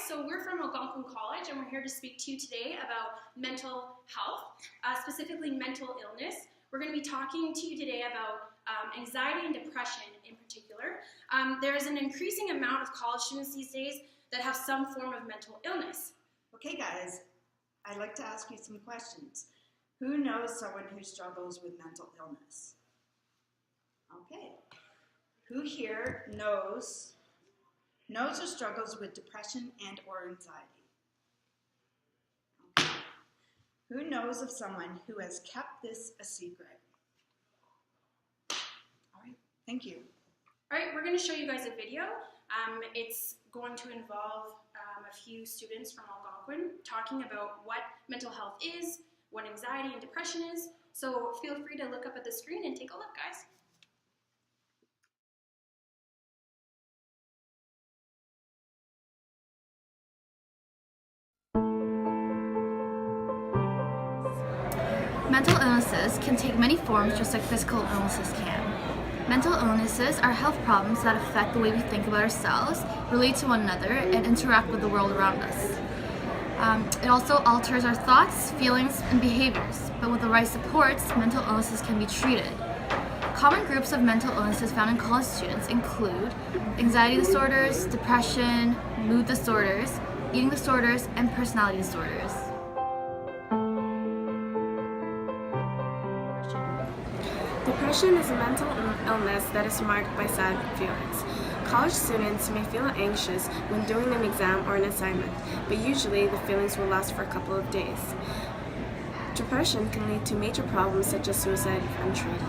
So we're from Algonquin College and we're here to speak to you today about mental health, specifically mental illness. We're going to be talking to you today about anxiety and depression in particular. There is an increasing amount of college students these days that have some form of mental illness. Okay guys, I'd like to ask you some questions. Who knows someone who struggles with mental illness? Okay. Who here knows or struggles with depression and or anxiety? Okay. Who knows of someone who has kept this a secret? All right, thank you. All right, we're going to show you guys a video. It's going to involve a few students from Algonquin talking about what mental health is, what anxiety and depression is. So feel free to look up at the screen and take a look, guys. Mental illnesses can take many forms just like physical illnesses can. Mental illnesses are health problems that affect the way we think about ourselves, relate to one another, and interact with the world around us. It also alters our thoughts, feelings, and behaviors, but with the right supports, mental illnesses can be treated. Common groups of mental illnesses found in college students include anxiety disorders, depression, mood disorders, eating disorders, and personality disorders. Depression is a mental illness that is marked by sad feelings. College students may feel anxious when doing an exam or an assignment, but usually the feelings will last for a couple of days. Depression can lead to major problems such as suicide if untreated.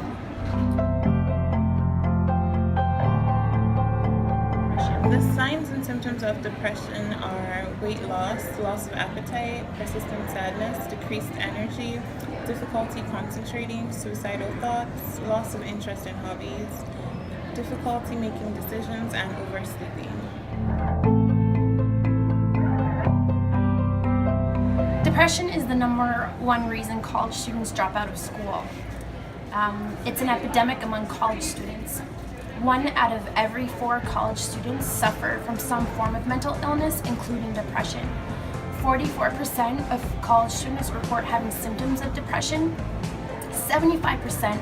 The signs and symptoms of depression are weight loss, loss of appetite, persistent sadness, decreased energy, difficulty concentrating, suicidal thoughts, loss of interest in hobbies, difficulty making decisions, and oversleeping. Depression is the #1 reason college students drop out of school. It's an epidemic among college students. 1 out of every 4 college students suffer from some form of mental illness, including depression. 44% of college students report having symptoms of depression. 75%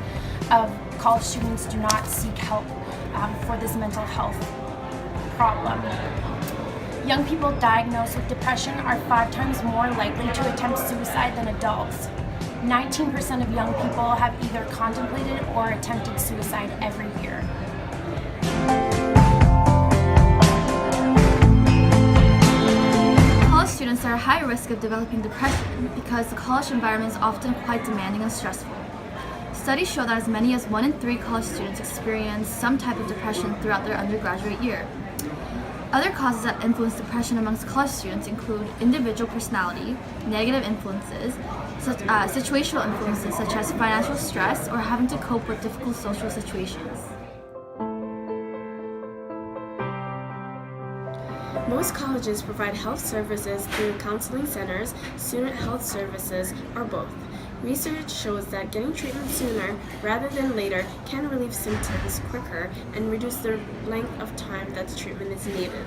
of college students do not seek help for this mental health problem. Young people diagnosed with depression are 5 times more likely to attempt suicide than adults. 19% of young people have either contemplated or attempted suicide every year. College students are at high risk of developing depression because the college environment is often quite demanding and stressful. Studies show that as many as 1 in 3 college students experience some type of depression throughout their undergraduate year. Other causes that influence depression amongst college students include individual personality, negative influences, situational influences such as financial stress or having to cope with difficult social situations. Most colleges provide health services through counseling centers, student health services, or both. Research shows that getting treatment sooner rather than later can relieve symptoms quicker and reduce the length of time that treatment is needed.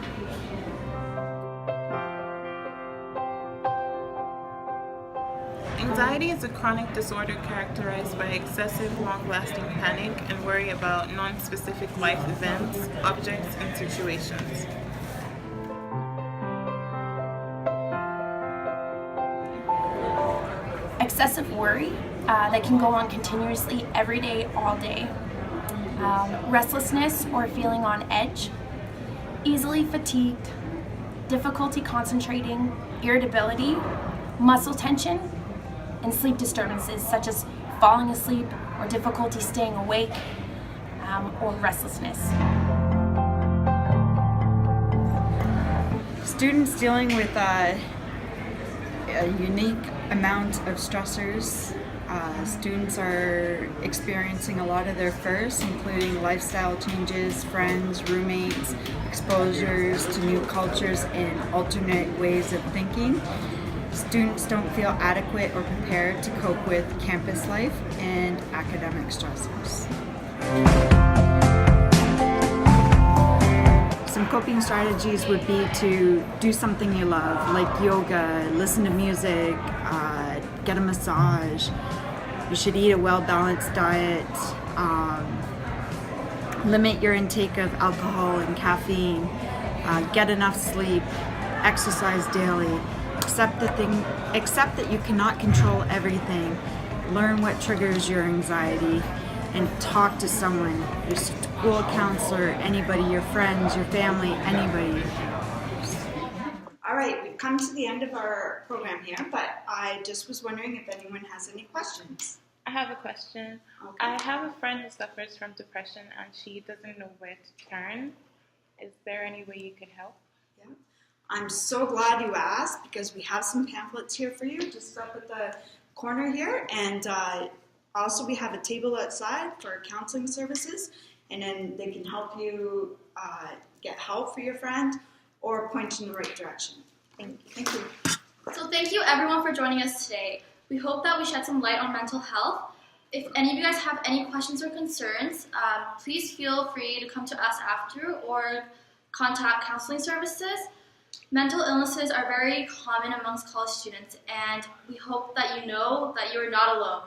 Anxiety is a chronic disorder characterized by excessive, long-lasting panic and worry about non-specific life events, objects, and situations. Excessive worry that can go on continuously every day, all day. Restlessness or feeling on edge. Easily fatigued. Difficulty concentrating. Irritability. Muscle tension. And sleep disturbances such as falling asleep or difficulty staying awake or restlessness. Students dealing with a unique amount of stressors. Students are experiencing a lot of their firsts, including lifestyle changes, friends, roommates, exposures to new cultures and alternate ways of thinking. Students don't feel adequate or prepared to cope with campus life and academic stressors. Some coping strategies would be to do something you love, like yoga, listen to music, get a massage. You should eat a well-balanced diet, limit your intake of alcohol and caffeine, get enough sleep, exercise daily, accept that you cannot control everything, learn what triggers your anxiety, and talk to someone, your school counselor, anybody, your friends, your family, anybody. All right, we've come to the end of our program here, but I just was wondering if anyone has any questions. I have a question. Okay. I have a friend who suffers from depression and she doesn't know where to turn. Is there any way you could help? Yeah. I'm so glad you asked because we have some pamphlets here for you, just up at the corner here, and also we have a table outside for counseling services, and then they can help you get help for your friend or point you in the right direction. Thank you. Thank you. So thank you everyone for joining us today. We hope that we shed some light on mental health. If any of you guys have any questions or concerns, please feel free to come to us after or contact counseling services. Mental illnesses are very common amongst college students, and we hope that you know that you are not alone.